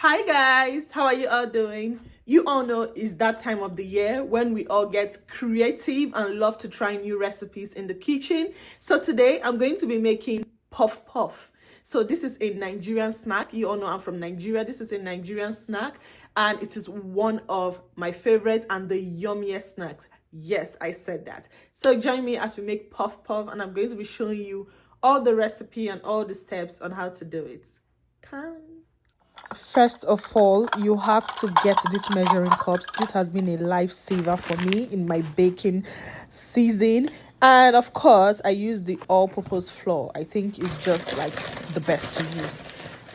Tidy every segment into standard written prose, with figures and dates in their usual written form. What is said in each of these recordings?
Hi guys, how are you all doing? You all know it's that time of the year when we all get creative and love to try new recipes in the kitchen. So today I'm going to be making puff puff. So this is a Nigerian snack. You all know I'm from Nigeria. This is a Nigerian snack and it is one of my favorites and the yummiest snacks. Yes, I said that. So join me as we make puff puff and I'm going to be showing you all the recipe and all the steps on how to do it. Come. First of all, you have to get these measuring cups. This has been a lifesaver for me in my baking season. And of course, I use the all-purpose flour. I think it's just like the best to use.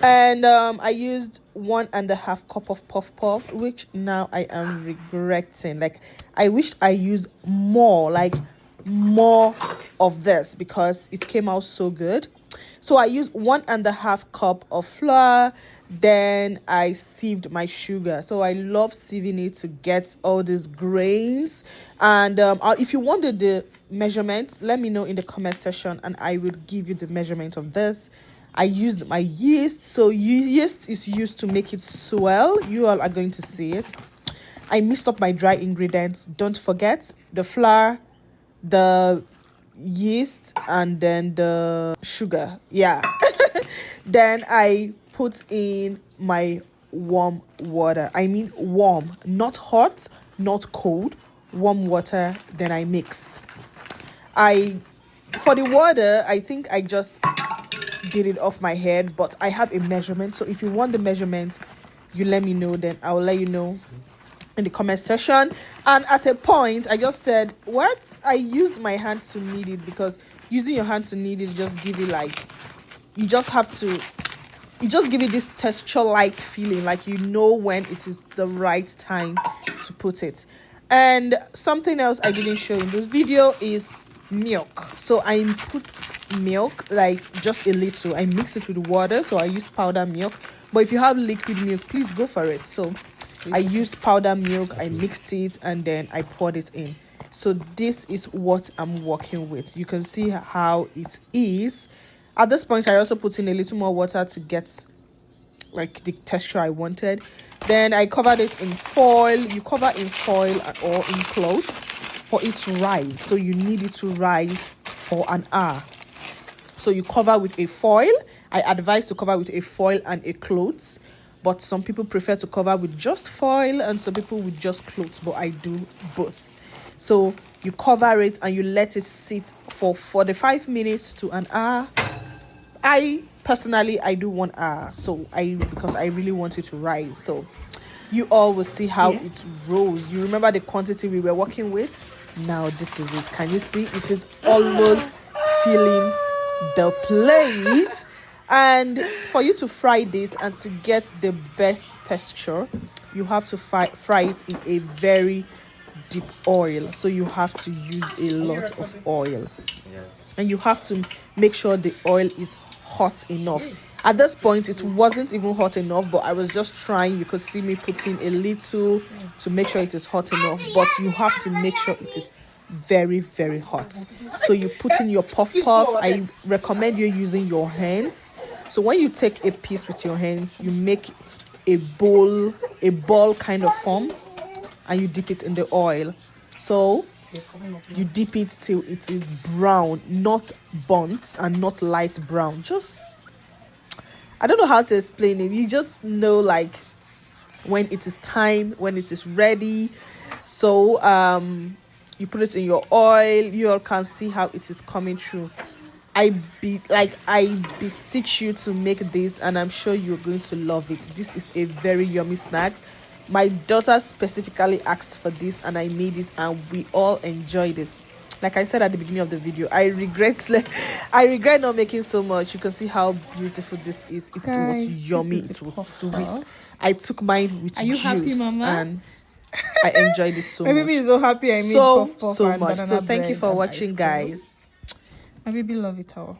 And I used 1.5 cup of puff puff, which now I am regretting. Like, I wish I used more of this because it came out so good. So I used 1.5 cup of flour. Then I sieved my sugar. So I love sieving it to get all these grains. And if you wanted the measurement, let me know in the comment section and I will give you the measurement of this. I used my yeast. So yeast is used to make it swell. You all are going to see it. I mixed up my dry ingredients. Don't forget the flour, the yeast, and then the sugar. Yeah. Then I put in my warm water. I mean warm, not hot, not cold, warm water. Then I mix. For the water, I think I just did it off my head, but I have a measurement. So if you want the measurement, you let me know, then I will let you know in the comment section. And at a point I just said, what? I used my hand to knead it, because using your hand to knead it just give it like, you just give it this texture like feeling, like you know when it is the right time to put it. And something else I didn't show in this video is milk. So I put milk, like just a little. I mix it with water, so I use powder milk. But if you have liquid milk, please go for it. So I used powder milk, I mixed it, and then I poured it in. So this is what I'm working with. You can see how it is. At this point, I also put in a little more water to get like the texture I wanted. Then I covered it in foil. You cover in foil or in cloths for it to rise. So you need it to rise for an hour. So you cover with a foil. I advise to cover with a foil and a cloth. But some people prefer to cover with just foil and some people with just clothes, but I do both. So you cover it and you let it sit for 45 minutes to an hour. I do 1 hour, because I really want it to rise. So you all will see how it rose. You remember the quantity we were working with? Now this is it. Can you see? It is almost filling the plate. And for you to fry this and to get the best texture, you have to fry it in a very deep oil. So you have to use a lot of oil. And you have to make sure the oil is hot enough. At this point, it wasn't even hot enough, but I was just trying. You could see me putting a little to make sure it is hot enough. But you have to make sure it is very, very hot. So you put in your puff puff. I recommend you using your hands. So when you take a piece with your hands, you make a ball kind of form, and you dip it in the oil. So you dip it till it is brown, not burnt and not light brown. Just, I don't know how to explain it. You just know like when it is time, when it is ready. So you put it in your oil. You all can see how it is coming through. I beseech you to make this, and I'm sure you're going to love it. This is a very yummy snack. My daughter specifically asked for this and I made it and we all enjoyed it. Like I said at the beginning of the video, I regret not making so much. You can see how beautiful this is. It was yummy. It was sweet. I took mine with juice. Are you happy, Mama? And I enjoyed it so much. My baby is so happy I made so much. So thank you for watching, guys. My baby love it all.